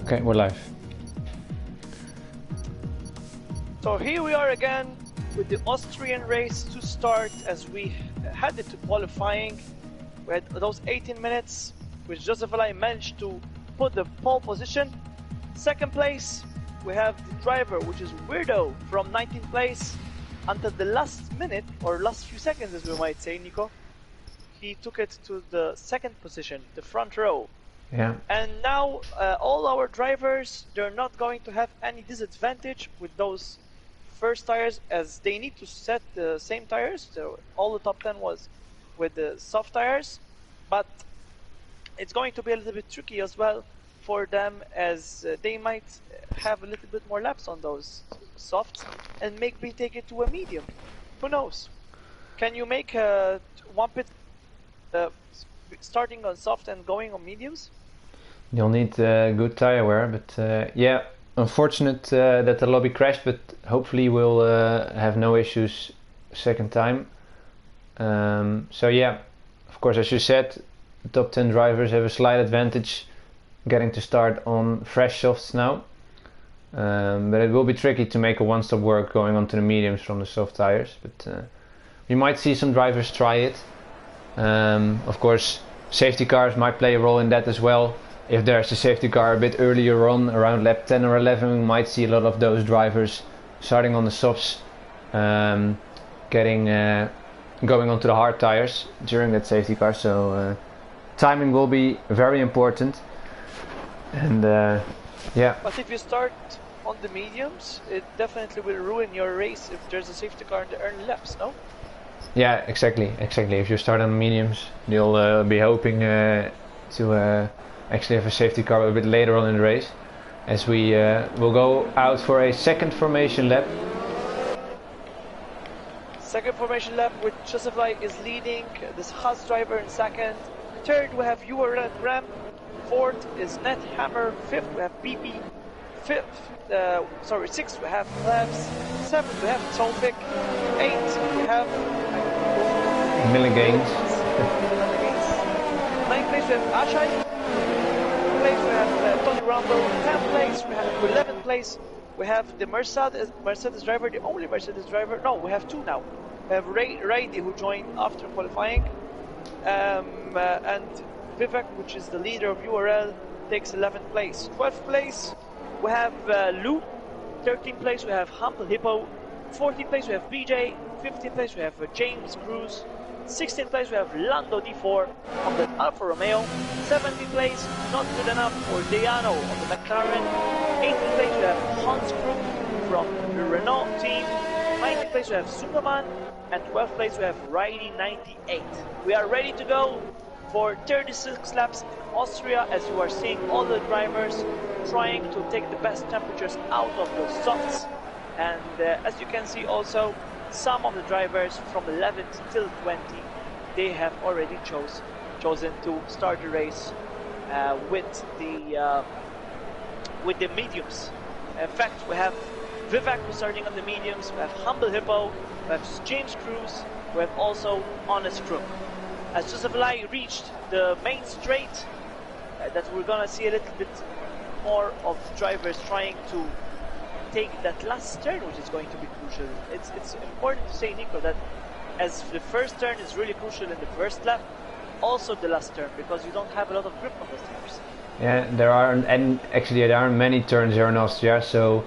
Okay, we're live. So here we are again with the Austrian race to start as we headed to qualifying. We had those 18 minutes, which Joseph and I managed to put the pole position. Second place, we have the driver, which is Weirdo, from 19th place until the last minute, or last few seconds as we might say, Nico. He took it to the second position, the front row. Yeah. And now all our drivers, they're not going to have any disadvantage with those first tires, as they need to set the same tires. So all the top 10 was with the soft tires, but it's going to be a little bit tricky as well for them, as they might have a little bit more laps on those softs and maybe take it to a medium. Who knows? Can you make one pit starting on soft and going on mediums? You'll need good tire wear, but yeah, unfortunate that the lobby crashed, but hopefully we'll have no issues second time. So yeah, of course, as you said, the top 10 drivers have a slight advantage getting to start on fresh softs now. But it will be tricky to make a one-stop work going onto the mediums from the soft tires, but we might see some drivers try it. Of course, safety cars might play a role in that as well. If there's a safety car a bit earlier on, around lap 10 or 11, we might see a lot of those drivers starting on the softs, going onto the hard tires during that safety car. So timing will be very important. And yeah. But if you start on the mediums, it definitely will ruin your race if there's a safety car in the early laps, no? Yeah, exactly. If you start on mediums, you'll be hoping to actually have a safety car a bit later on in the race, as we will go out for a second formation lap. Second formation lap with Joseph is leading, this Haas driver in second. Third we have URL Graham. Fourth is Net Hammer. Fifth we have BP. Sixth we have Labs. Seventh we have Tofik. Eighth we have Milligains. Ninth place we have Ashai. Place we have Tony Rumble. 10th place we have 11th place we have the Mercedes driver, the only Mercedes driver. No, we have two now. We have Raidi, who joined after qualifying, and Vivek, which is the leader of URL, takes 11th place. 12th place we have Lou. 13th place we have Humble Hippo. 14th place we have BJ. 15th place we have James Cruz. 16th place we have Lando D4 on the Alfa Romeo. 17th place, not good enough for Deano on the McLaren. 18th place we have Hans Krug from the Renault team. 19th place we have Superman. And 12th place we have Riley 98. We are ready to go for 36 laps in Austria, as you are seeing all the drivers trying to take the best temperatures out of the softs. And as you can see also, some of the drivers from 11 till 20, they have already chosen to start the race with the mediums. In fact, we have Vivek starting on the mediums, we have Humble Hippo, we have James Cruz, we have also Honest Crook. As Joseph Lai reached the main straight, that we're gonna see a little bit more of drivers trying to take that last turn, which is going to be crucial. It's important to say, Nico, that as the first turn is really crucial in the first lap, also the last turn, because you don't have a lot of grip on those tires. Yeah, there aren't many turns here in Austria, so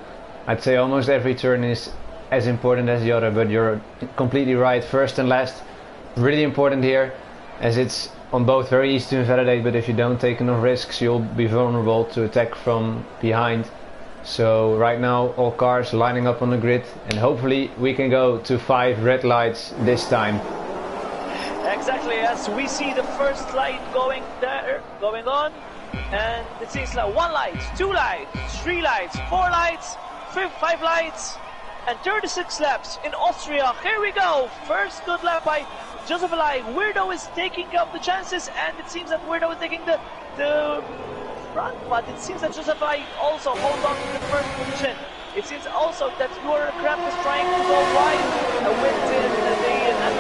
I'd say almost every turn is as important as the other, but you're completely right. First and last, really important here, as it's on both very easy to invalidate, but if you don't take enough risks, you'll be vulnerable to attack from behind. So right now all cars lining up on the grid, and hopefully we can go to 5 red lights this time. Exactly, as we see the first light going on, and it seems like 1 light, 2 lights, 3 lights, 4 lights, 5 lights, and 36 laps in Austria. Here we go, first good lap by Joseph Alai. Weirdo is taking up the chances, and it seems that Weirdo is taking the front, but it seems that Joseph Alai also holds on to the first position. It seems also that your Cramp is trying to go wide with the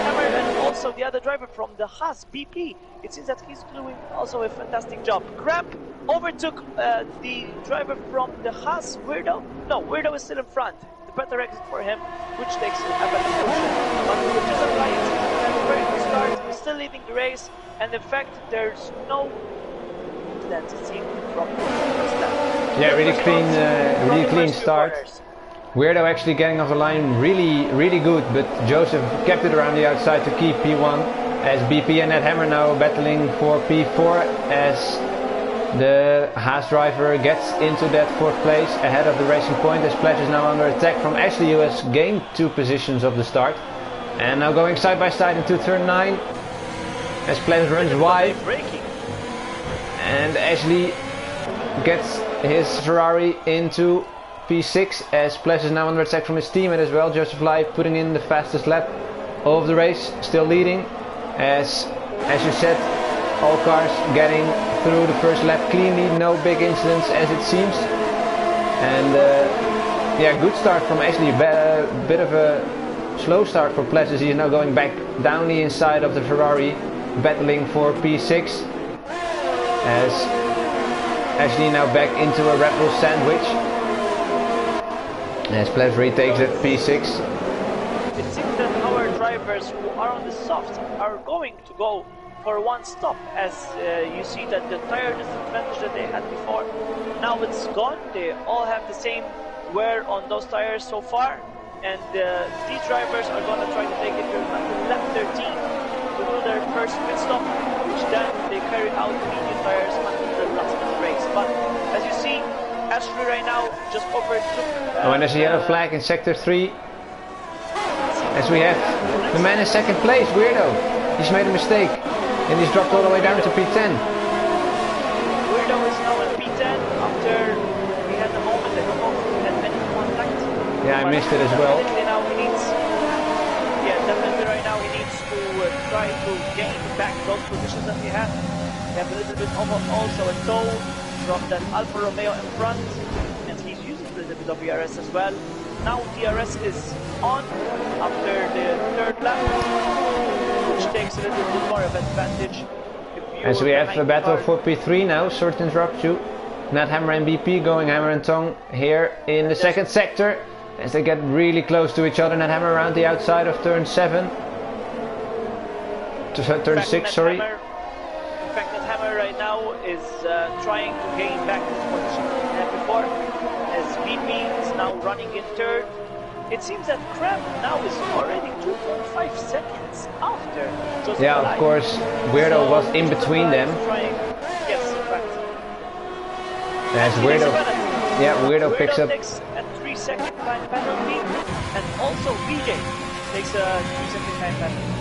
hammer, and also also the other driver from the Haas, BP. It seems that he's doing also a fantastic job. Cramp overtook the driver from the Haas, Weirdo. No, Weirdo is still in front. The better exit for him, which takes a better position. But which is a very good start. He's still leading the race, and in fact, there's no identity from the first lap. Yeah, really clean start. Weirdo actually getting off the line really good, but Joseph kept it around the outside to keep P1, as BP and Hammer now battling for P4 as the Haas driver gets into that 4th place ahead of the Racing Point, as Pledge is now under attack from Ashley, who has gained 2 positions of the start, and now going side by side into turn 9 as Pledge runs wide, and Ashley gets his Ferrari into P6 as Pledge is now under attack from his teammate as well. Joseph Lai putting in the fastest lap of the race, still leading, as you said, all cars getting through the first lap cleanly, no big incidents as it seems. And yeah, good start from Ashley, bit of a slow start for Pledge as he is now going back down the inside of the Ferrari, battling for P6, as Ashley now back into a Red Bull sandwich as Pledge retakes that P6. It seems that our drivers who are on the soft are going to go for one stop, as you see that the tire disadvantage that they had before, now it's gone. They all have the same wear on those tires so far, and these drivers are going to try to take it until lap 13 to do their first pit stop, which then they carry out medium tires until the last of the race. But as you see, Ashley right now just overtook. And there's a yellow flag in sector 3. As we have the man in 2nd place, Weirdo. He's made a mistake and he's dropped all the way down to P10. Weirdo is now in P10 after we had the moment that he had many contact. Yeah, I missed it as well. Now he needs, definitely right now he needs to try to gain back those positions that he had. We have a little bit of also a tow from that Alfa Romeo in front, and he's using a little bit of ERS as well. Now DRS is on after the 3rd lap, which takes a little bit more of advantage. As we have a battle for P3 now, sorry to interrupt you. Nat Hammer and BP going hammer and tongue here in the 2nd sector as they get really close to each other. Nat Hammer around the outside of turn 7. Turn 6, sorry. In fact, Nat Hammer right now is trying to gain back his position he had before, as BP is now running in 3rd. It seems that Cramp now is already 2.5 seconds after Joseph. Yeah, of course, Weirdo was in between them. Yes, in fact. As Weirdo, Weirdo picks up. Takes a 3-second time penalty, and also BJ takes a 3-second time penalty.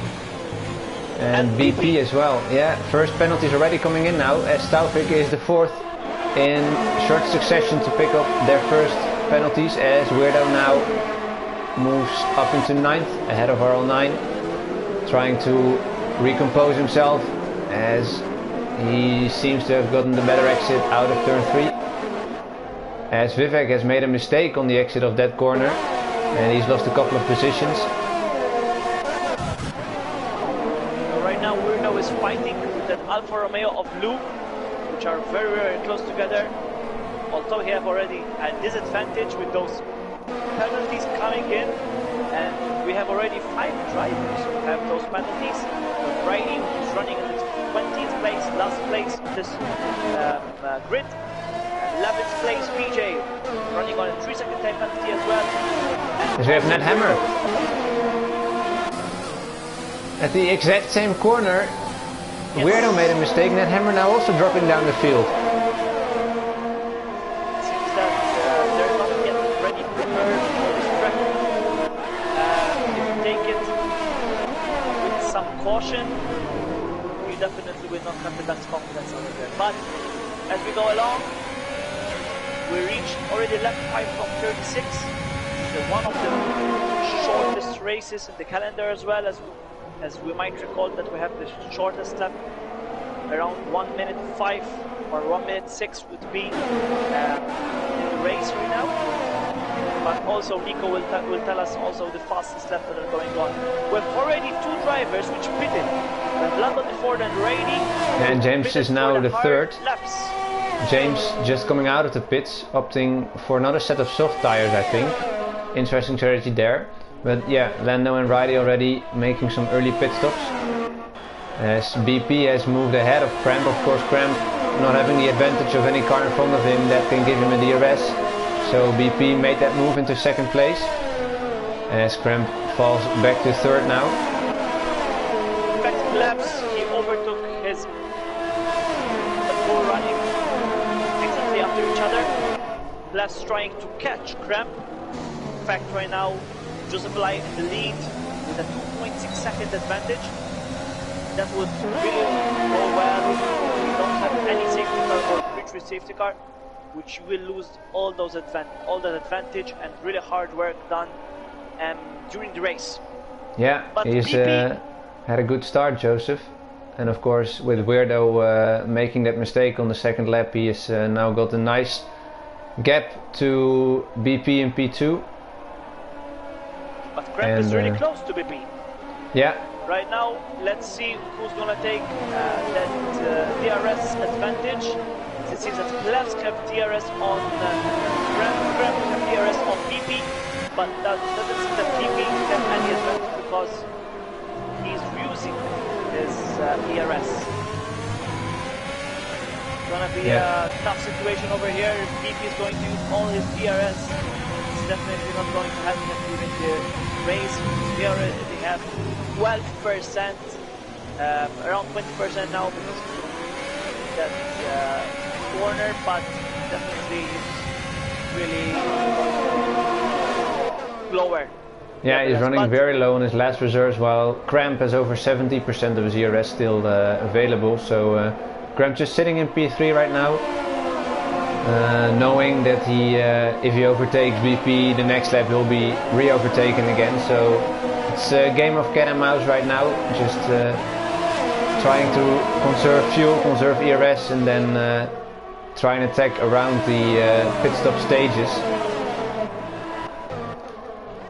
And BP as well. Yeah, first penalties already coming in now, as Taufik is the 4th in short succession to pick up their first penalties, as Weirdo now moves up into 9th ahead of RL9, trying to recompose himself as he seems to have gotten the better exit out of turn 3, as Vivek has made a mistake on the exit of that corner and he's lost a couple of positions. Right now Weirdo is fighting with an Alfa Romeo of blue, which are very close together, although he have already a disadvantage with those penalties coming in, and we have already 5 drivers who have those penalties. Brady is running in the 20th place, last place in this grid. 11th place BJ running on a 3-second time penalty as well. And we have Nat Hammer at the exact same corner. Yes. Weirdo made a mistake. Nat Hammer now also dropping down the field. Caution, you definitely will not have the best confidence over there. But as we go along, we reached already lap 5 from 36. So one of the shortest races in the calendar, as well as we might recall that we have the shortest lap around 1 minute 5 or 1 minute 6 would be in the race right now. but also Nico will tell us also the fastest laps that are going on. We have already 2 drivers which pitted. We have Lando, Ford and Rainey. And James is now the third. Laps. James just coming out of the pits, opting for another set of soft tires, I think. Interesting strategy there. But yeah, Lando and Riley already making some early pit stops. As BP has moved ahead of Cramp. Of course, Cramp not having the advantage of any car in front of him that can give him a DRS. So BP made that move into second place. As Cramp falls back to third now. Effective laps, he overtook his four running exactly after each other. Laps trying to catch Cramp. In fact, right now, Joseph Lai in the lead with a 2.6 second advantage. That would really go well. We don't have any safety car or pre-race safety car, which will lose all that advantage and really hard work done during the race. Yeah, but he's had a good start, Joseph. And of course, with Weirdo making that mistake on the second lap, he has now got a nice gap to BP and P2. But Cramp is really close to BP. Yeah. Right now, let's see who's going to take that DRS advantage. It seems that Plebs have DRS on Cramp have DRS on PP, but that doesn't seem that PP has any advantage because he's using his ERS. It's going to be a tough situation over here. If PP is going to use all his DRS, it's definitely not going to happen during the race. They have 12%, around 20% now because of that corner, but definitely really lower. Yeah, he's running very low on his last reserves, while Cramp has over 70% of his ERS still available. So Cramp just sitting in P3 right now, knowing that if he overtakes BP, the next lap will be re-overtaken again. So it's a game of cat and mouse right now, just trying to conserve fuel, conserve ERS, and then try and attack around the pit stop stages.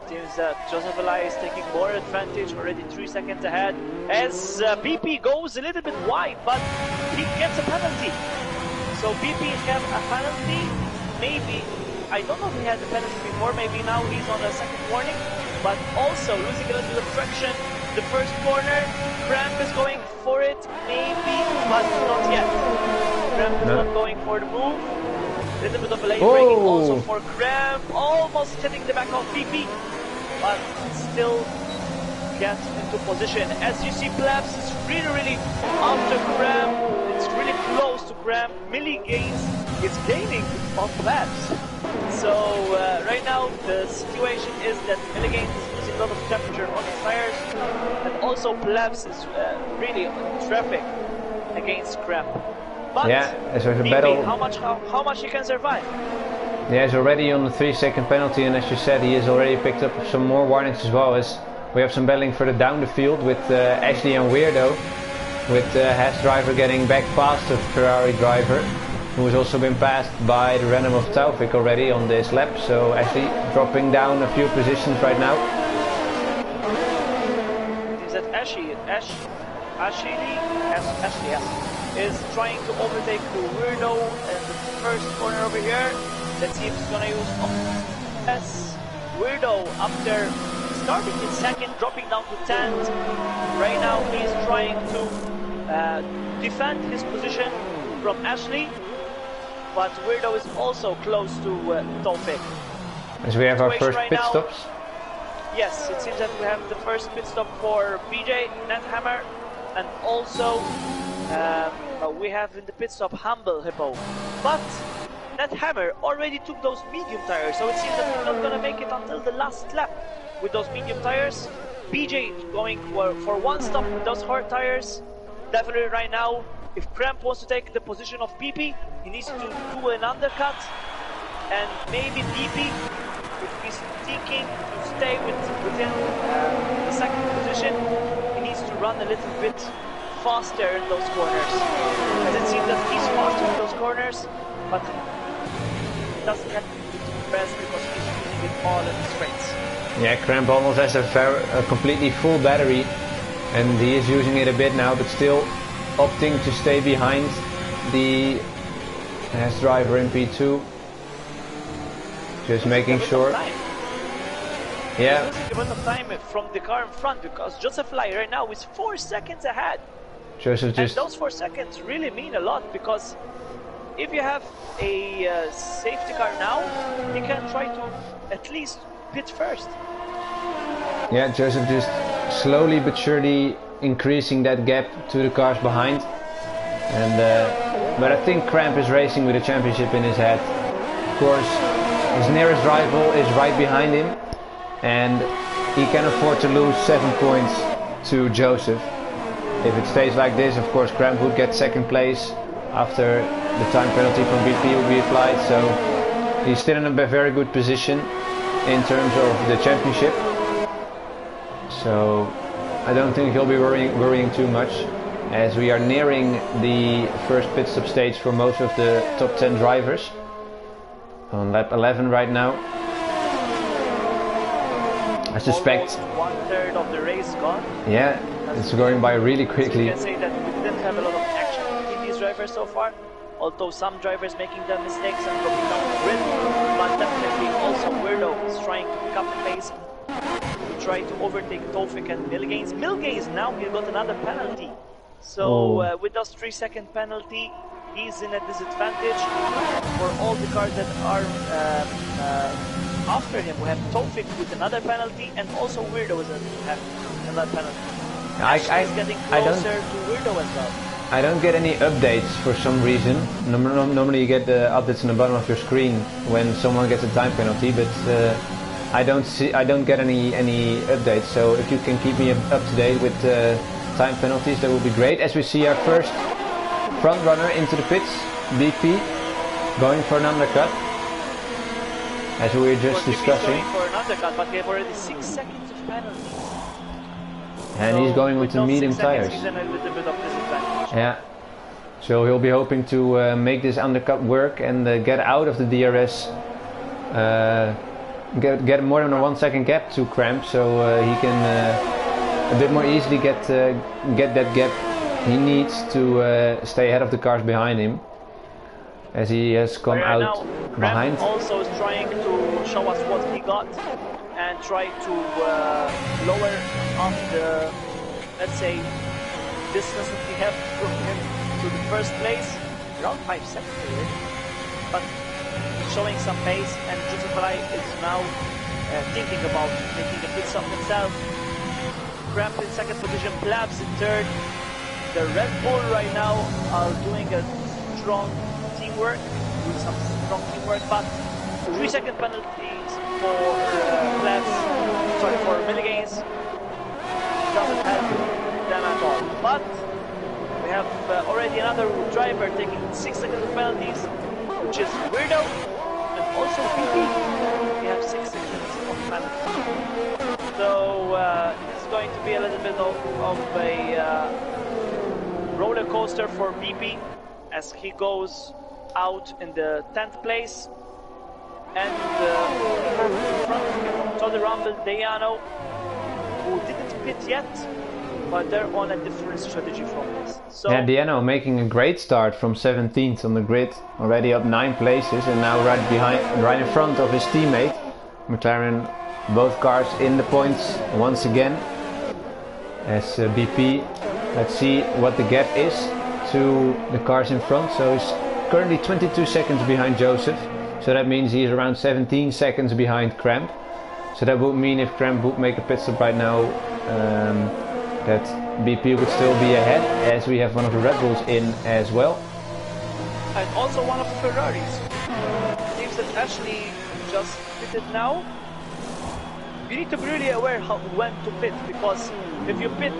Seems that Joseph Alai is taking more advantage, already 3 seconds ahead, as BP goes a little bit wide, but he gets a penalty. So BP have a penalty, maybe, I don't know if he had the penalty before, maybe now he's on a second warning, but also losing a little bit of traction. The first corner, Cramp is going for it, maybe, but not yet. Cramp is not going for the move. A little bit of a late braking also for Cramp, almost hitting the back of BP, but still gets into position. As you see, Plebs is really after Cramp. It's really close to Cramp. Millie gains is gaining on Plebs. So right now the situation is that Milligan is losing a lot of temperature on the tires, and also Plebs is really on traffic against Cramp. But yeah, as there's a BP, battle. How much he can survive? Yeah, he's already on the 3-second penalty, and as you said, he has already picked up some more warnings as well. As we have some battling further down the field with Ashley and Weirdo, with Haas driver getting back past the Ferrari driver, who has also been passed by the random of Taufik already on this lap. So Ashley dropping down a few positions right now. Is that Ashley is trying to overtake the Weirdo in the first corner over here. Let's see if he's gonna use Weirdo after starting in second, dropping down to 10th. Right now he's trying to defend his position from Ashley, but Weirdo is also close to Taufik. As we have our first pit stops. Yes, it seems that we have the first pit stop for BJ, Nethammer, and also we have in the pit stop Humble Hippo. But Nethammer already took those medium tires, so it seems that we're not gonna make it until the last lap with those medium tires. BJ going for one stop with those hard tires. Definitely right now, if Cramp wants to take the position of PP, he needs to do an undercut, and maybe PP, if he's thinking to stay within the second position, he needs to run a little bit faster in those corners. As it seems that he's faster in those corners, but it doesn't have to be pressed because he's in all of the straights. Yeah, Cramp almost has a completely full battery, and he is using it a bit now, but still opting to stay behind the S driver in P2. Just making sure. Yeah. He's losing a bit of time from the car in front because Joseph Lai right now is 4 seconds ahead. Joseph just. And those 4 seconds really mean a lot because if you have a safety car now, you can try to at least pit first. Yeah, Joseph just slowly but surely increasing that gap to the cars behind. And but I think Cramp is racing with a championship in his head. Of course, his nearest rival is right behind him, and he can afford to lose 7 points to Joseph. If it stays like this, of course, Cramp would get second place after the time penalty from BP will be applied. So he's still in a very good position in terms of the championship. So I don't think he'll be worrying too much, as we are nearing the first pit stop stage for most of the top 10 drivers. On lap 11 right now. I suspect almost 1/3 of the race gone. Yeah, it's going by really quickly. So you can say that we didn't have a lot of action between these drivers so far, although some drivers making their mistakes and dropping down the grid, but definitely also Weirdo is trying to pick up the pace to try to overtake Tofik and Milgains. Milgains now he got another penalty. So with those 3-second penalty, he's in a disadvantage. For all the cars that are after him, we have Tofik with another penalty, and also Weirdo is have another penalty. He's getting closer to Weirdo as well. I don't get any updates for some reason. Normally you get the updates on the bottom of your screen when someone gets a time penalty, but I don't get any updates. So if you can keep me up to date with time penalties, that would be great. As we see our first front runner into the pits, BP, going for an undercut. As we were just discussing. Going for an undercut, but we have already 6 seconds of penalty. And so he's going with the medium tires. He's in a little bit of disadvantage. Yeah. So he'll be hoping to make this undercut work and get out of the DRS. Get more than a 1 second gap to Cramp, so he can a bit more easily get that gap he needs to stay ahead of the cars behind him, as he has come out behind. Cramp also is trying to show us what he got and try to lower off the, let's say, distance that we have from him to the first place, around 5 seconds already. But showing some pace, and Joseph Lai is now thinking about making a pit stop himself. Cramp in second position, Blabs in third. The Red Bull right now are doing a strong teamwork, but 3-second penalties for Blabs, sorry, for Milligains doesn't help them at all. But we have already another driver taking 6 seconds of penalties, which is Weirdo, and also PP. We have 6 seconds of penalties. So it's going to be a little bit of a roller coaster for BP as he goes out in the 10th place. And in front of him, Toddy Rumble, Dayano, who didn't pit yet, but they're on a different strategy from this. So yeah, Dayano making a great start from 17th on the grid, already up 9 places, and now right in front of his teammate McLaren. Both cars in the points once again. As BP, let's see what the gap is to the cars in front. So he's currently 22 seconds behind Joseph. So that means he's around 17 seconds behind Cramp. So that would mean if Cramp would make a pit stop right now, that BP would still be ahead, as we have one of the Red Bulls in as well. And also one of the Ferraris. It seems that Ashley just pitted now. You need to be really aware when to pit, because if you pit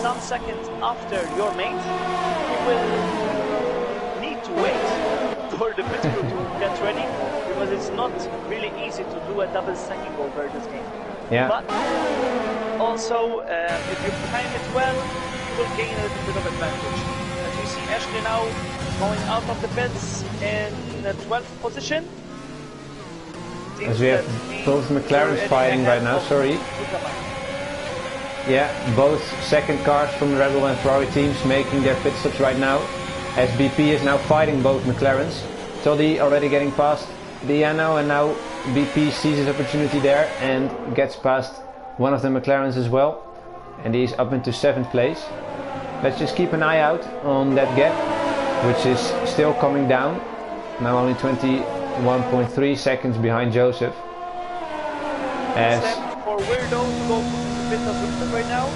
some seconds after your mate, you will need to wait for the pit crew to get ready, because it's not really easy to do a double stacking over this game. Yeah. But also, if you time it well, you will gain a little bit of advantage. As you see Ashley now going out of the pits in the 12th position. as we have both McLarens fighting right now, sorry. Yeah, both second cars from the Red Bull and Ferrari teams making their pit stops right now. As BP is now fighting both McLarens. Toddy already getting past Diano, and now BP sees his opportunity there and gets past one of the McLarens as well. And he's up into 7th place. Let's just keep an eye out on that gap, which is still coming down. Now only 21.3 seconds behind Joseph. As for Weirdo to go pit as right now.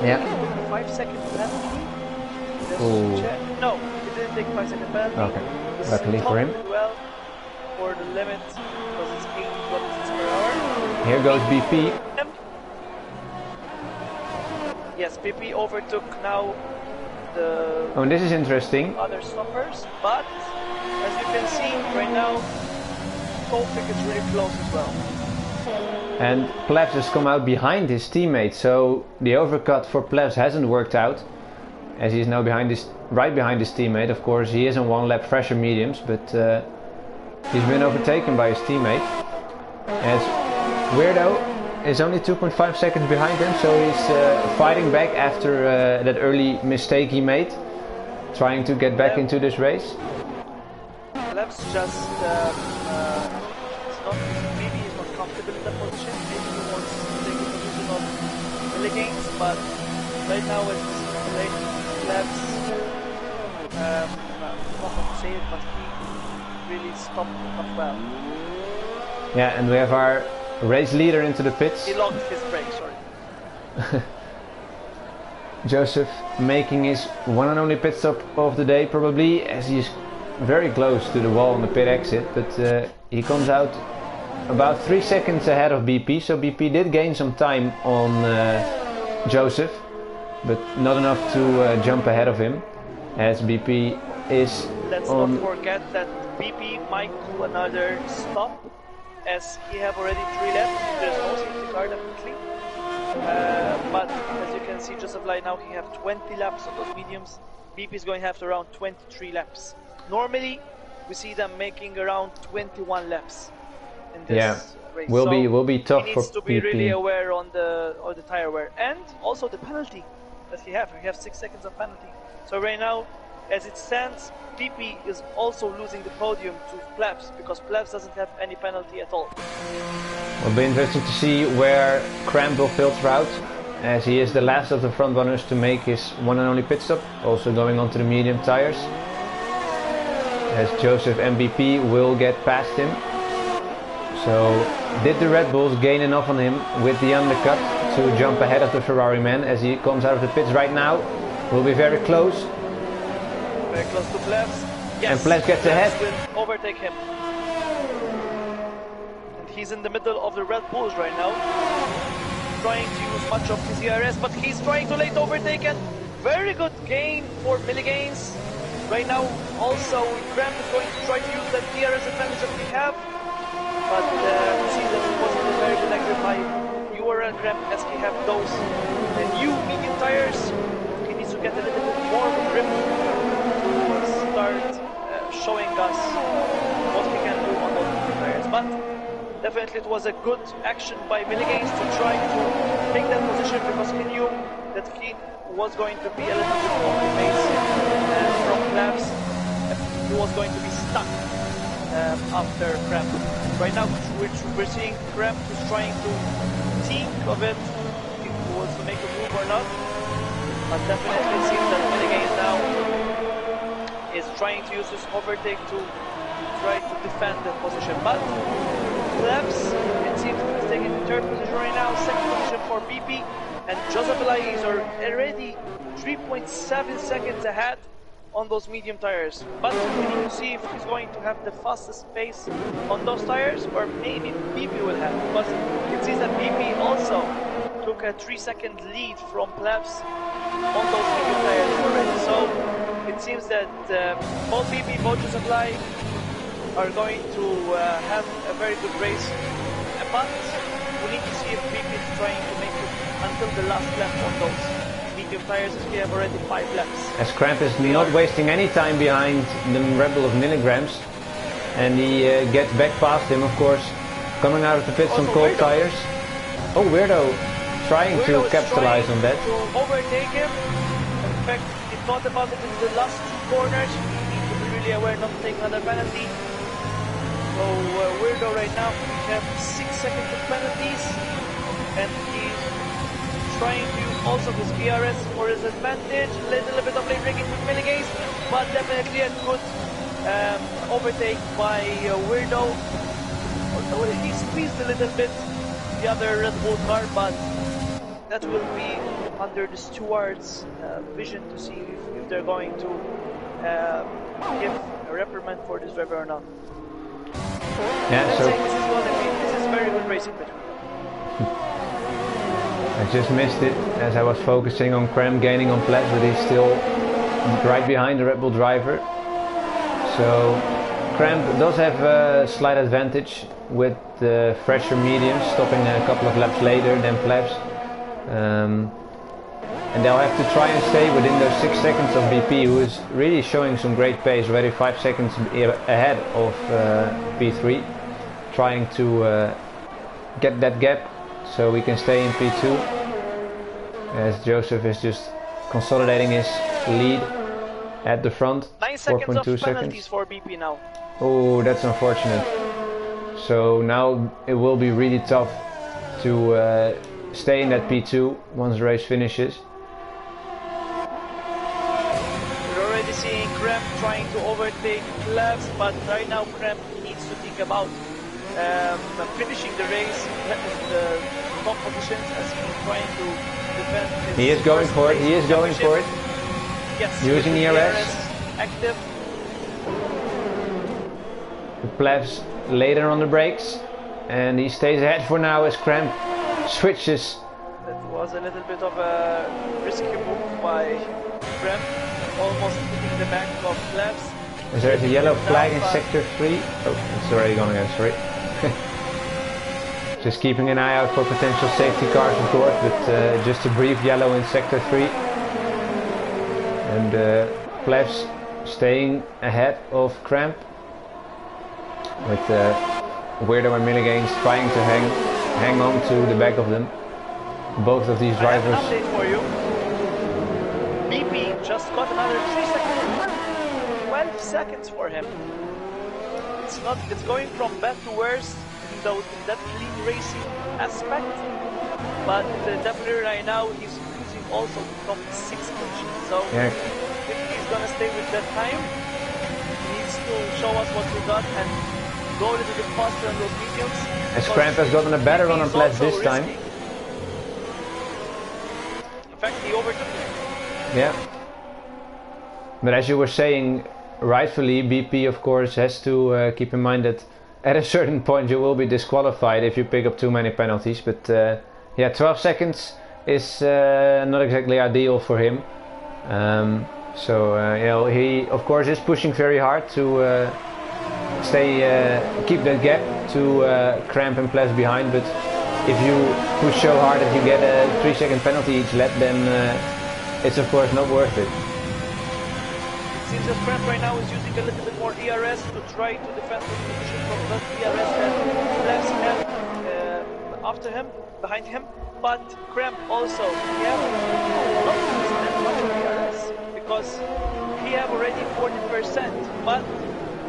Yeah. 5 seconds penalty. No, it didn't take 5 second penalty. Okay. Luckily for him. Well, for the limit because it's 80 kilometers per hour. Here goes BP. Yes, BP overtook now the Oh, and this is interesting. other stoppers, but as you can see right now, Tofik is really close as well. And Plebs has come out behind his teammate, so the overcut for Plebs hasn't worked out, as he's now right behind his teammate. Of course, he is on 1 lap fresher mediums, but he's been overtaken by his teammate. As Weirdo is only 2.5 seconds behind him, so he's fighting back after that early mistake he made, trying to get back into this race. Plebs just maybe he's not comfortable in that position. Maybe he wants to take the position of Milligains, but right now it's late. Plebs, not to say it, but he really stopped not well. Yeah, and we have our race leader into the pits. He locked his brake, sorry. Joseph making his one and only pit stop of the day, probably, as he's very close to the wall on the pit exit, but he comes out about 3 seconds ahead of BP, so BP did gain some time on Joseph, but not enough to jump ahead of him, as BP is Let's on... not forget that BP might do another stop, as he have already 3 laps. There's no safety car definitely, but as you can see, Joseph right now he have 20 laps on those mediums. BP is going to have around 23 laps. Normally we see them making around 21 laps in this race. Will be tough he for needs to be BP. really aware on the tire wear, and also the penalty that he have 6 seconds of penalty. So right now, as it stands, BP is also losing the podium to Plebs, because Plebs doesn't have any penalty at all. Will be interesting to see where Cramp will filter out, as he is the last of the front runners to make his one and only pit stop, also going on to the medium tires, as Joseph MVP will get past him. So did the Red Bulls gain enough on him with the undercut to jump ahead of the Ferrari man, as he comes out of the pits right now? Will be very close. Very close to Plebs. Yes, and Plebs gets ahead. Will overtake him. And he's in the middle of the Red Bulls right now, trying to use much of his ERS, but he's trying to late overtake, and very good gain for Milligains. Right now, also, Cramp is going to try to use that ERS advantage that we have, but we see that it wasn't a very good exit by URL Cramp, as he have those new medium tires. He needs to get a little bit more grip to start showing us what he can do on those medium tires. But definitely it was a good action by Milligains to try to take that position, because he knew that he was going to be a little bit off the pace from Plebs. He was going to be stuck after Cramp. Right now we're seeing Cramp is trying to think of it, if he wants to make a move or not, but definitely it seems that Milligains now is trying to use his overtake to try to defend the position. But Plebs, it seems he's taking the 3rd position right now, 2nd position for BP, and Joseph Elai is already 3.7 seconds ahead on those medium tires. But we need to see if he's going to have the fastest pace on those tires, or maybe BP will have, because it seems that BP also took a 3-second lead from Plebs on those medium tires already. So it seems that both BP, both Joseph Elai are going to have a very good race, but we need to see if BP is trying to make it until the last lap on those medium tires, as we have already 5 laps. As Cramp is not wasting any time behind the Red Bull of Milligrams, and he gets back past him, of course, coming out of the pits on cold tires. Oh, Weirdo trying to capitalize on that. To overtake him. In fact, he thought about it in the last two corners. He needs to be really aware not to take another penalty. So Weirdo right now, we have 6 seconds of penalties, and he's trying to use also his PRS for his advantage. Little bit of lane breaking with Milligaze, but definitely a good overtake by Weirdo. Although he squeezed a little bit the other Red Bull car, but that will be under the stewards' vision to see if they're going to give a reprimand for this driver or not. Yeah, so this is what I mean. This is very good racing between them. I just missed it as I was focusing on Cram gaining on Plebs, but he's still right behind the Red Bull driver. So Cram does have a slight advantage with the fresher mediums, stopping a couple of laps later than Plebs. And they'll have to try and stay within those 6 seconds of BP, who is really showing some great pace, already 5 seconds ahead of P3, trying to get that gap so we can stay in P2, as Joseph is just consolidating his lead at the front. 9 seconds of 4.2 penalties seconds for BP now. Oh, that's unfortunate. So now it will be really tough to stay in that P2 once the race finishes. We're already seeing Krem trying to overtake Plebs, but right now Krem needs to think about finishing the race in the top positions as he's trying to defend his. He is going for it, he is going for it. Yes, using ERS. Active. The Plebs later on the brakes, and he stays ahead for now as Cramp switches. That was a little bit of a risky move by Cramp, almost hitting the back of Plebs. There's a yellow flag in sector 3. Oh, it's already gone again, sorry. Just keeping an eye out for potential safety cars, of course, but just a brief yellow in sector 3. And Plebs staying ahead of Cramp, with Weirdo and Milligains trying to hang on to the back of them. Both of these drivers. I have an update for you. BP just got another 3 seconds. 12 seconds for him. It's going from bad to worse in that clean racing aspect. But definitely right now he's losing also the top 6 position. So yeah. If he's gonna stay with that time, he needs to show us what we got and go a little bit faster on those mediums. As Cramp has gotten a better run on Plebs this time. In fact, he overtook him. Yeah. But as you were saying, rightfully, BP of course has to keep in mind that at a certain point you will be disqualified if you pick up too many penalties. But yeah, 12 seconds is not exactly ideal for him. So you know, he of course is pushing very hard to keep that gap to Cramp and Plebs behind, but if you push so hard that you get a 3-second penalty each lap, then it's of course not worth it. It seems that Cramp right now is using a little bit more ERS to try to defend the position from that ERS that Plebs have after him, behind him, but Cramp also, he has not used that much of ERS because he have already 40%, but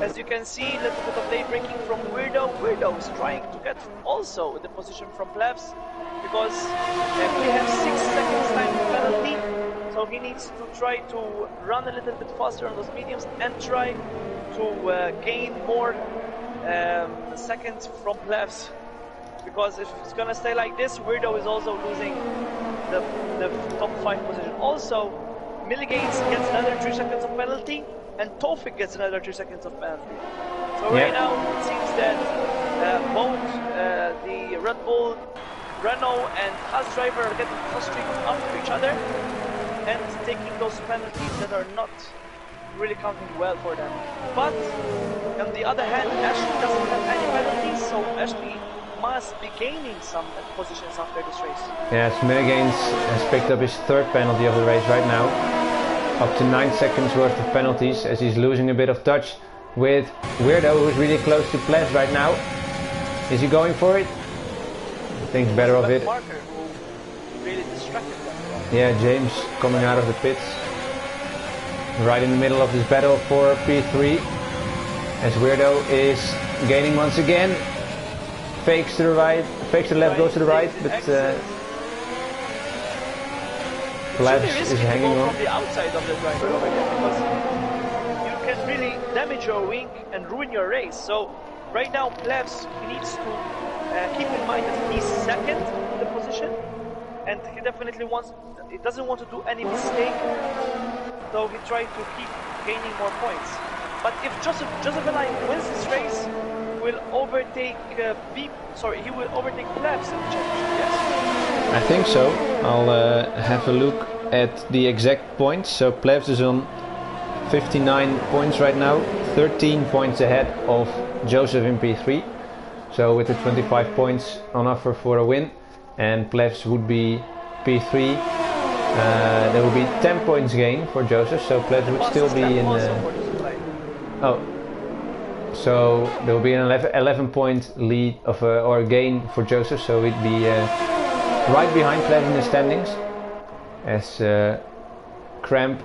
as you can see, a little bit of lane braking from Weirdo. Weirdo is trying to get also the position from Plebs because he has 6 seconds time penalty, so he needs to try to run a little bit faster on those mediums and try to gain more seconds from Plebs, because if it's gonna stay like this, Weirdo is also losing the top 5 position. Also, Milligains gets another 3 seconds of penalty, and Tofik gets another 3 seconds of penalty. So right now it seems that both the Red Bull, Renault and Haas driver are getting frustrated after each other and taking those penalties that are not really counting well for them. But on the other hand, Ashley doesn't have any penalties, so Ashley must be gaining some positions after this race. Yes, Milligains has picked up his 3rd penalty of the race right now. Up to 9 seconds worth of penalties as he's losing a bit of touch with Weirdo, who's really close to Plebs right now. Is he going for it? He thinks better of it. Marker who really distracted them. Yeah, James coming out of the pits. Right in the middle of this battle for P3. As Weirdo is gaining once again. Fakes to the right, fakes to the left, goes to the right, but Plebs is hanging on. From the outside of the driver over here because you can really damage your wing and ruin your race. So right now Plebs needs to keep in mind that he's second in the position, and he definitely doesn't want to do any mistake. So he tried to keep gaining more points. But if Joseph Eli wins this race, will overtake he will overtake Plebs in the championship, yes? I think so. I'll have a look at the exact points. So Plebs is on 59 points right now, 13 points ahead of Joseph in P3. So with the 25 points on offer for a win, and Plebs would be P3, there will be 10 points gain for Joseph, so Plebs would still be in so there will be an 11 point lead of or gain for Joseph, so he'd be right behind Plebs in the standings, as Cramp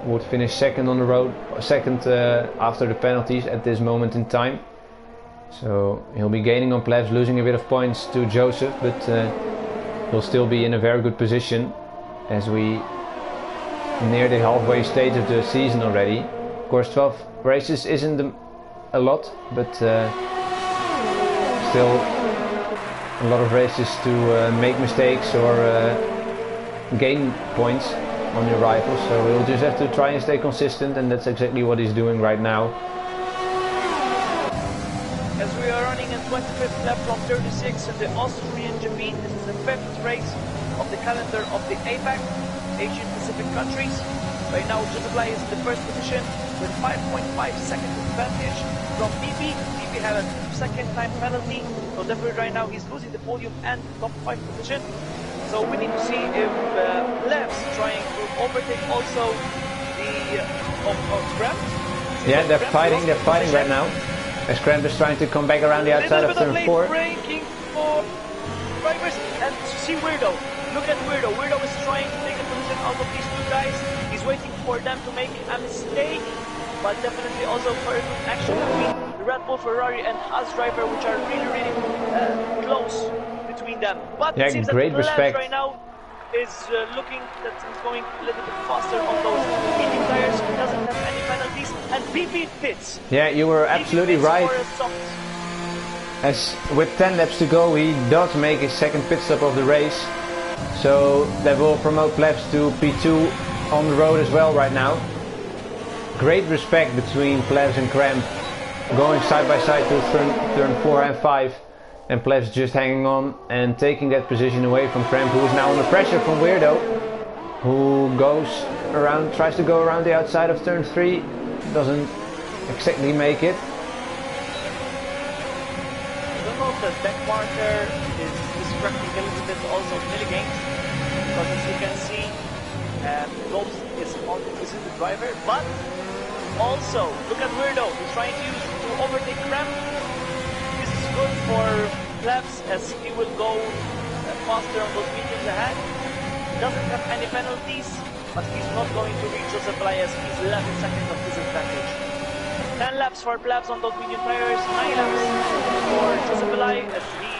would finish second on the road, second after the penalties at this moment in time. So he'll be gaining on Plebs, losing a bit of points to Joseph, but he'll still be in a very good position as we near the halfway stage of the season already. Of course, 12 races isn't a lot, but still a lot of races to make mistakes or gain points on your rivals. So we'll just have to try and stay consistent, and that's exactly what he's doing right now. As we are running in 25th lap from 36 in the Austrian GP, this is the 5th race of the calendar of the APAC, Asian Pacific countries. Right now, Joseph Lai is in the first position with 5.5 second advantage from PP. PP had a second time penalty, so definitely right now he's losing the podium and top 5 position. So we need to see if Plebs trying to overtake also the of Cramp. Yeah, they're fighting right now. As Cramp is trying to come back around the outside of turn 4. Braking for drivers, and see Weirdo. Look at Weirdo. Weirdo is trying to take a position out of these two guys. He's waiting for them to make a mistake, but definitely also very good action between the Red Bull, Ferrari and Haas driver, which are really close between them. But yeah, it seems great that respect right now is looking that he's going a little bit faster on those medium tires. He doesn't have any penalties, and PP pits. Yeah, you were absolutely right. As with 10 laps to go, he does make his second pit stop of the race, so that will promote Plebs to P2 on the road as well right now. Great respect between Plebs and Cramp, going side by side to turn 4 and 5, and Plebs just hanging on and taking that position away from Cramp, who is now under pressure from Weirdo, who goes around, tries to go around the outside of turn 3, doesn't exactly make it. I don't know if the back marker is distracting a little bit also milligames, because as you can see, Ghost is in the driver, but also look at Weirdo. He's trying to overtake Cramp. This is good for Plebs as he will go faster on those mediums ahead. He doesn't have any penalties, but he's not going to reach Joseph Lai as he's 11 seconds of disadvantage. 10 laps for Plebs on those medium tires, 9 laps for Joseph Lai as he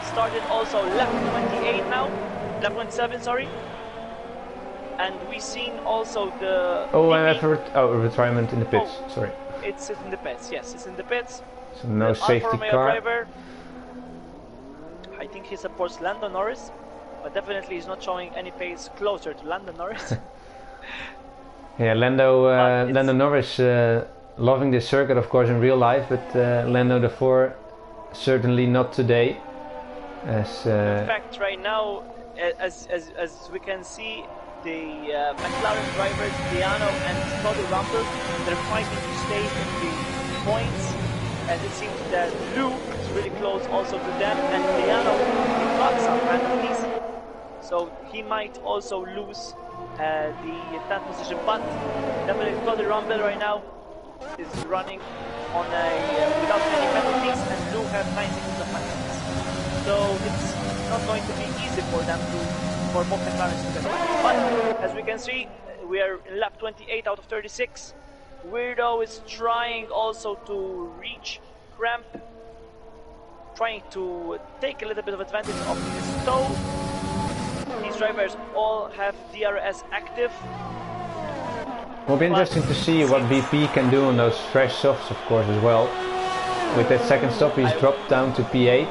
started also lap 28 now, lap 27, sorry. And we've seen also the... retirement in the pits, sorry. It's in the pits, yes, it's in the pits. So no safety car. Driver, I think he supports Lando Norris, but definitely he's not showing any pace closer to Lando Norris. Yeah, Lando Norris loving this circuit, of course, in real life, but Lando the 4 certainly not today. As in fact, right now, as we can see, the McLaren drivers, Diano and Toddy Rumble, they're fighting to stay in the points, and it seems that Luke is really close also to them, and Diano got some penalties, so he might also lose the 10th position, but definitely Toddy Rumble right now is running on a without any penalties, and Blue have 9 seconds of penalties. So it's not going to be easy for them for both McLarens to get points. But as we can see, we are in lap 28 out of 36. Weirdo is trying also to reach Cramp, trying to take a little bit of advantage of his toe. These drivers all have DRS active. Will be interesting to see what BP can do on those fresh softs, of course, as well. With that second stop, he's dropped down to P8.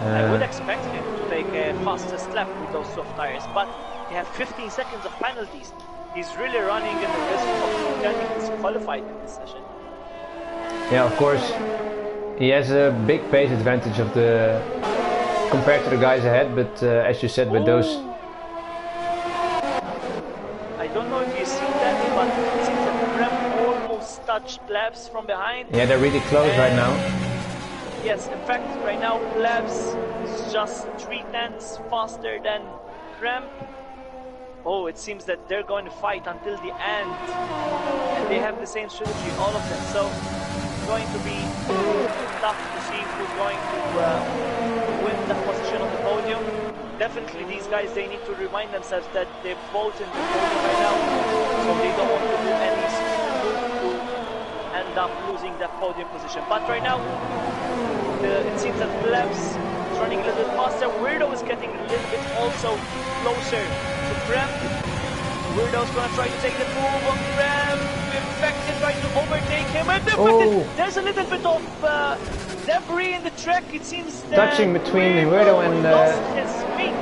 I would expect him to take a fastest lap with those soft tires, but he has 15 seconds of penalties. He's really running in the risk of getting disqualified in this session. Yeah, of course, he has a big pace advantage of compared to the guys ahead, but as you said, with those... I don't know if you see that, but it seems that Rem almost touched Plebs from behind. Yeah, they're really close right now. Yes, in fact, right now Plebs is just 3/10 faster than Cramp. Oh, it seems that they're going to fight until the end. And they have the same strategy, all of them. So it's going to be tough to see who's going to win that position on the podium. Definitely these guys, they need to remind themselves that they're both in the podium right now. So they don't want to do any to end up losing that podium position. But right now, it seems that Plebs is running a little bit faster. Weirdo is getting a little bit also closer to Cramp. Weirdo's gonna try to take the move on Cramp. Infected trying to overtake him. And there's a little bit of debris in the track. It seems that touching between Weirdo and lost his wing.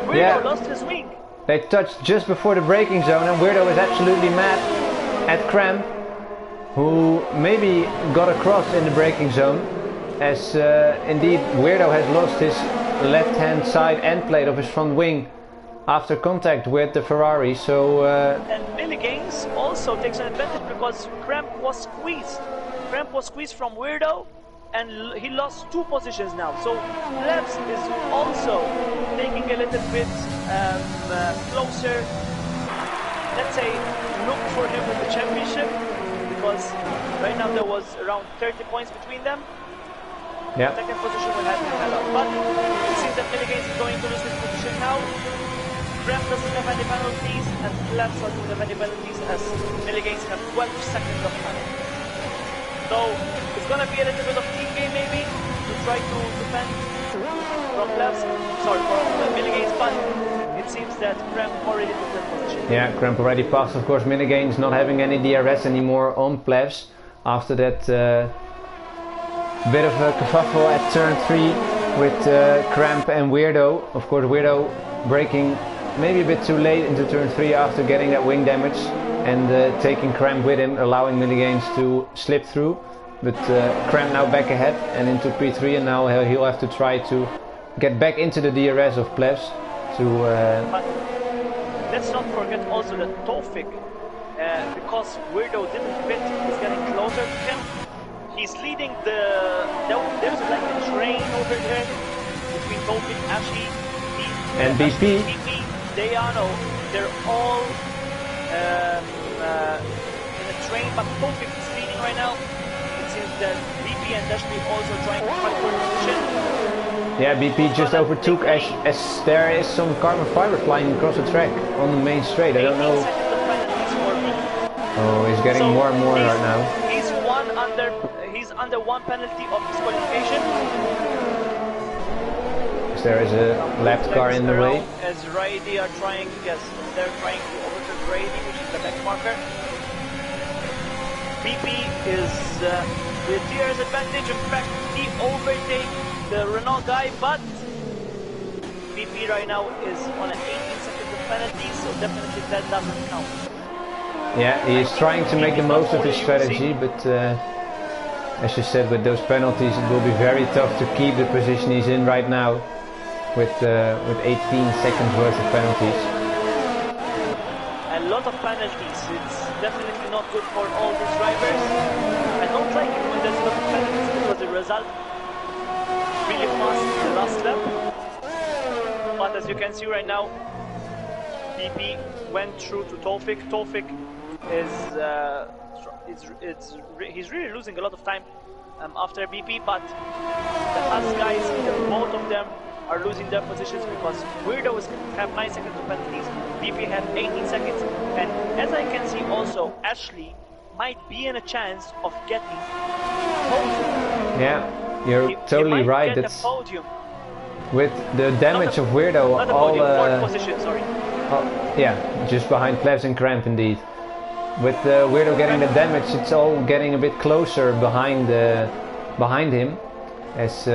Weirdo lost his wing. They touched just before the braking zone, and Weirdo is absolutely mad at Cramp, who maybe got across in the braking zone, as indeed Weirdo has lost his left hand side end plate of his front wing after contact with the Ferrari. So and Milligames also takes an advantage because Cramp was squeezed. Cramp was squeezed from Weirdo, and he lost 2 positions now. So Plebs is also taking a little bit closer. Let's say look for him in the championship, because right now there was around 30 points between them. yeah, Second position will have him a lot, but it seems that Milligames is going to lose his position now. Cramp doesn't have any penalties, and Plebs doesn't have any penalties, as Milligames have 12 seconds of penalties. So it's gonna be a little bit of team game maybe to try to defend from Plebs, sorry, from Milligames, but it seems that Cramp already took that position. yeah, Cramp already passed. Of course, Minigame's not having any DRS anymore on Plebs after that bit of a kerfuffle at turn 3 with Cramp and Weirdo. Of course, Weirdo braking maybe a bit too late into turn 3 after getting that wing damage, and taking Cramp with him, allowing Milligames to slip through. But Cramp now back ahead and into P3, and now he'll have to try to get back into the DRS of Plebs to... But let's not forget also that Tofik, because Weirdo didn't fit, is getting closer to him. He's leading there's like a train over there between Tofik, Ashi, and BP. Dayano, they're all in a train, but Tofik is leading right now. It seems that BP and Dashby also trying to fight for position. Yeah, BP just overtook as there is some carbon fiber flying across the track on the main straight. I don't know. Oh, he's getting more and more right now. He's under 1 penalty of disqualification. There is a left car in the way. As Raidy are trying, yes, they're trying to overtake Raidy, which is the next marker. BP is with DRS advantage. In fact, he overtakes the Renault guy, but BP right now is on an 18 seconds of penalty, so definitely that doesn't count. Yeah, he is trying to make the most of his strategy, but as you said, with those penalties, it will be very tough to keep the position he's in right now. With 18 seconds worth of penalties. A lot of penalties. It's definitely not good for all these drivers. I don't like it when there's a lot of penalties because the result really fast in the last lap. But as you can see right now, BP went through to Tofik. Tofik he's really losing a lot of time after BP, but the Haas guys, both of them are losing their positions because Weirdos have 9 seconds of penalties, BP have 18 seconds, and as I can see also, Ashley might be in a chance of getting podium. Yeah, you're He totally might right. get That's a podium. with the damage of Weirdo, Not a all podium, fourth position, sorry. yeah, just behind Plebs and Cramp indeed. With Weirdo getting the damage, it's all getting a bit closer behind him. As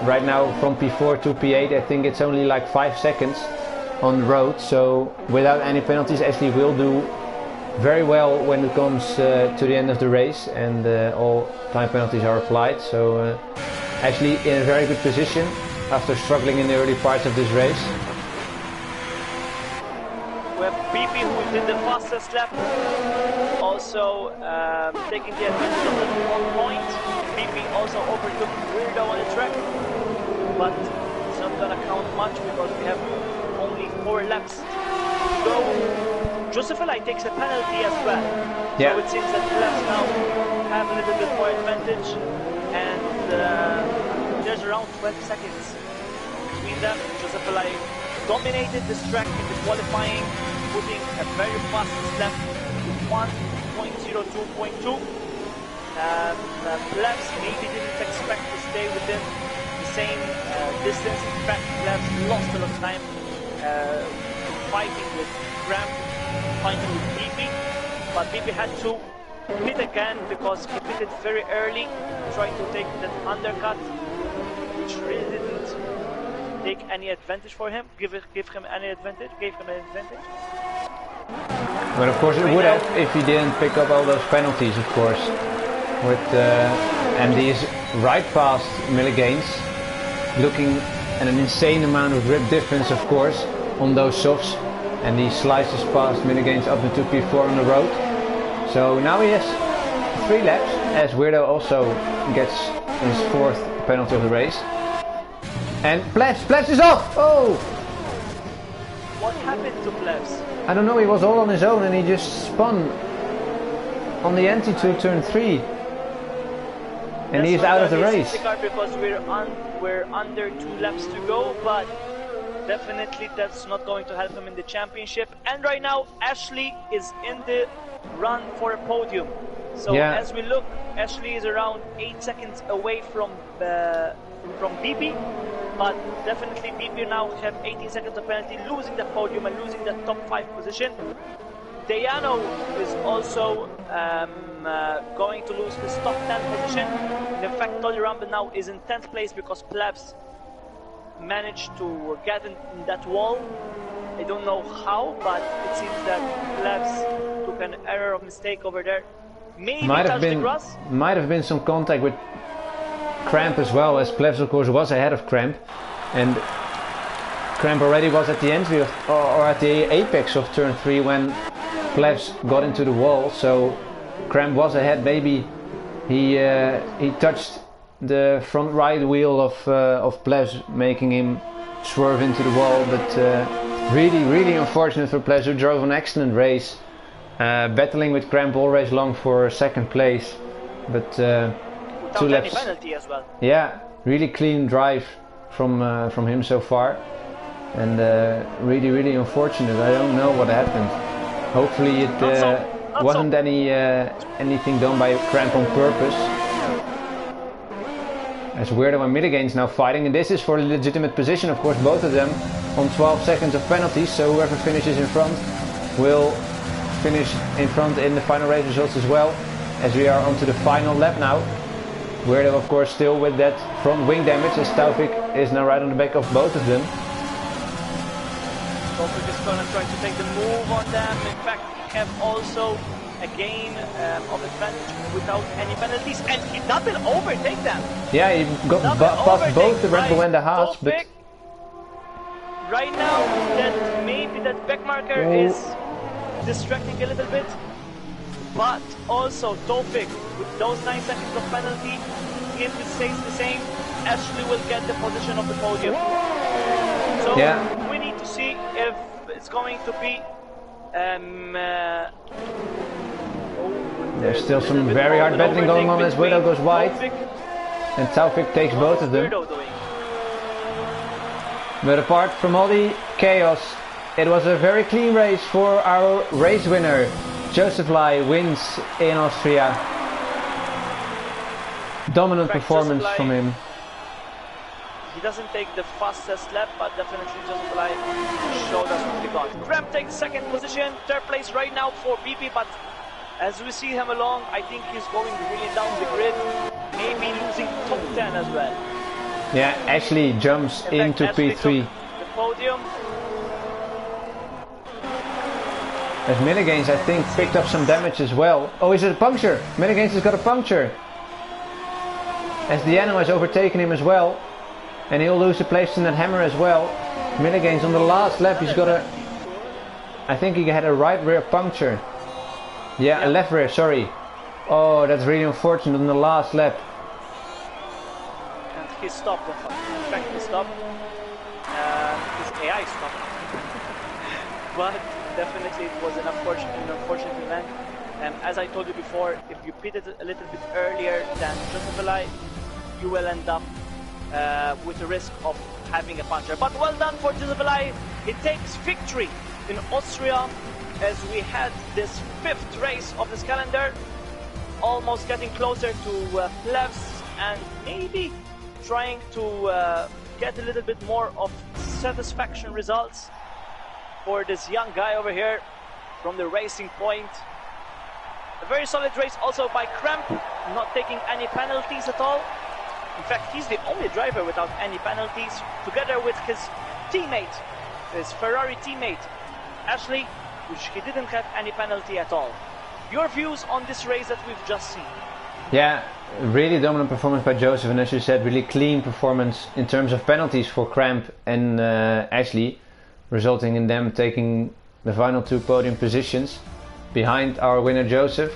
right now from P4 to P8, I think it's only like 5 seconds on the road. So without any penalties, Ashley will do very well when it comes to the end of the race, and all time penalties are applied. So Ashley in a very good position after struggling in the early parts of this race. We have BP who did the fastest lap, also taking the advantage of the 1 point. BP also overtook Weirdo on the track, but it's not gonna count much because we have only 4 laps to go. Josephali takes a penalty as well, yeah. So it seems that laps now have a little bit more advantage, and there's around 12 seconds between them. Josephali dominated this track in the qualifying, putting a very fast lap to 1.02.2. Plebs maybe didn't expect to stay within the same distance. In fact, Plebs lost a lot of time fighting with Cramp, fighting with BP, but BP had to pit again because he pitted very early, trying to take that undercut, which really didn't take any advantage for him, gave him any advantage. But of course it would have if he didn't pick up all those penalties, of course. With MD is right past Milligains, looking at an insane amount of grip difference, of course, on those softs, and he slices past Milligains up into P4 on the road. So now he has 3 laps, as Weirdo also gets his 4th penalty of the race. And Plebs is off! Oh! What happened to Plebs? I don't know, he was all on his own and he just spun on the entry to turn 3. And he's out of the race. Because we're under 2 laps to go, but definitely that's not going to help him in the championship. And right now, Ashley is in the run for a podium. So as we look, Ashley is around 8 seconds away from BP, but definitely BP now have 18 seconds of penalty, losing the podium and losing the top 5 position. Dayano is also going to lose his top 10 position. In fact, Tolly Rumble now is in 10th place because Plebs managed to get in that wall. I don't know how, but it seems that Plebs took an error of mistake over there. Maybe touched the grass. Might have been some contact with Cramp as well, as Plebs of course was ahead of Cramp, and Cramp already was at the entry of, or at the apex of turn 3 when Plebs got into the wall. So Cramp was ahead. Maybe he touched the front right wheel of Plebs, making him swerve into the wall. But really unfortunate for Plebs, who drove an excellent race, battling with Cramp all race long for 2nd place. But 2 laps. Any penalty as well. Yeah, really clean drive from him so far, and really unfortunate. I don't know what happened. Hopefully it wasn't anything done by Cramp on purpose. As Weirdo and Milligains now fighting, and this is for a legitimate position, of course, both of them on 12 seconds of penalties, so whoever finishes in front will finish in front in the final race results as well, as we are onto the final lap now. Weirdo, of course, still with that front wing damage, as Taufik is now right on the back of both of them. Taufik is going to try to take the move on them. In fact, he have also a gain of advantage without any penalties, and he double overtake them. Yeah, he got past both the Red Bull and the Haas, but right now that maybe that back marker is distracting a little bit, but also Taufik with those 9 seconds of penalty, if it stays the same, Ashley will get the position of the podium. So we need to see if it's going to be There's still some very hard battling going on as Widow goes wide. And Taufik takes both of them. But apart from all the chaos, it was a very clean race for our race winner. Joseph Lai wins in Austria. Dominant performance from him. He doesn't take the fastest lap, but definitely Joseph Lai showed us what he got. Cramp takes second position, third place right now for BP, but as we see him along, I think he's going really down the grid, maybe losing top 10 as well. Yeah, Ashley jumps into P3. The podium. As Milligains, I think, picked up some damage as well. Oh, is it a puncture? Milligains has got a puncture. As Diano has overtaken him as well. And he'll lose the place in that hammer as well. Milligains on the last lap, he's got a... I think he had a right rear puncture. Yeah, a left rear, sorry. Oh, that's really unfortunate on the last lap. And he stopped, in fact he stopped. His AI stopped. But definitely it was an unfortunate event. And as I told you before, if you pitted a little bit earlier than Joseph Lai, you will end up with the risk of having a puncture. But well done for Joseph Lai. He takes victory in Austria as we had this 5th race of this calendar, almost getting closer to Plevs and maybe trying to get a little bit more of satisfaction results for this young guy over here from the Racing Point. A very solid race also by Cramp, not taking any penalties at all. In fact, he's the only driver without any penalties, together with his teammate, his Ferrari teammate, Ashley, which he didn't have any penalty at all. Your views on this race that we've just seen? Yeah, really dominant performance by Joseph, and as you said, really clean performance in terms of penalties for Cramp and Ashley, resulting in them taking the final 2 podium positions behind our winner Joseph.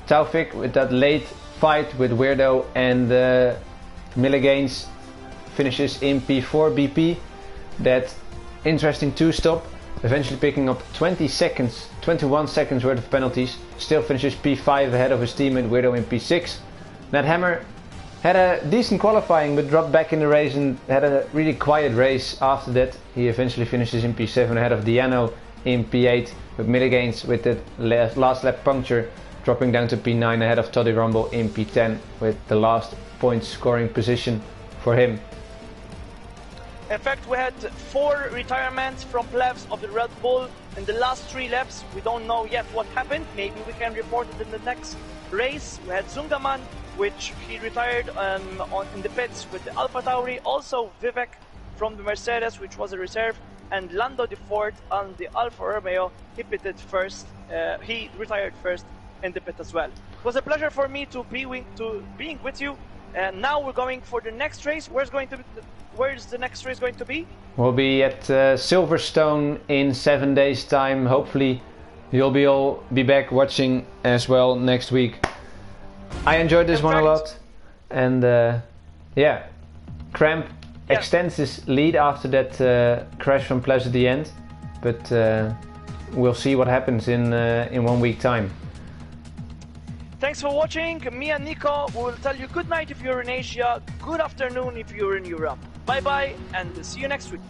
Taufik with that late fight with Weirdo and Milligains finishes in P4 BP. That interesting 2-stop, eventually picking up 21 seconds worth of penalties. Still finishes P5 ahead of his teammate Weirdo in P6. That Hammer had a decent qualifying but dropped back in the race and had a really quiet race after that. He eventually finishes in P7 ahead of Diano in P8, with Milligains with the last lap puncture dropping down to P9 ahead of Toddy Rumble in P10 with the last point scoring position for him. In fact, we had 4 retirements from Plevs of the Red Bull in the last 3 laps. We don't know yet what happened. Maybe we can report it in the next race. We had Zungaman, which he retired in the pits with the Alpha Tauri. Also Vivek from the Mercedes, which was a reserve. And Lando de Ford on the Alfa Romeo. He pitted first. He retired first in the pit as well. It was a pleasure for me to being with you. And now we're going for the next race. Where's the next race going to be? We'll be at Silverstone in 7 days time. Hopefully you'll all be back watching as well next week. I enjoyed this one a lot. And yeah, Cramp extends his lead after that crash from Plez at the end. But we'll see what happens in 1 week time. Thanks for watching. Me and Nico will tell you good night if you're in Asia, good afternoon if you're in Europe. Bye bye and see you next week.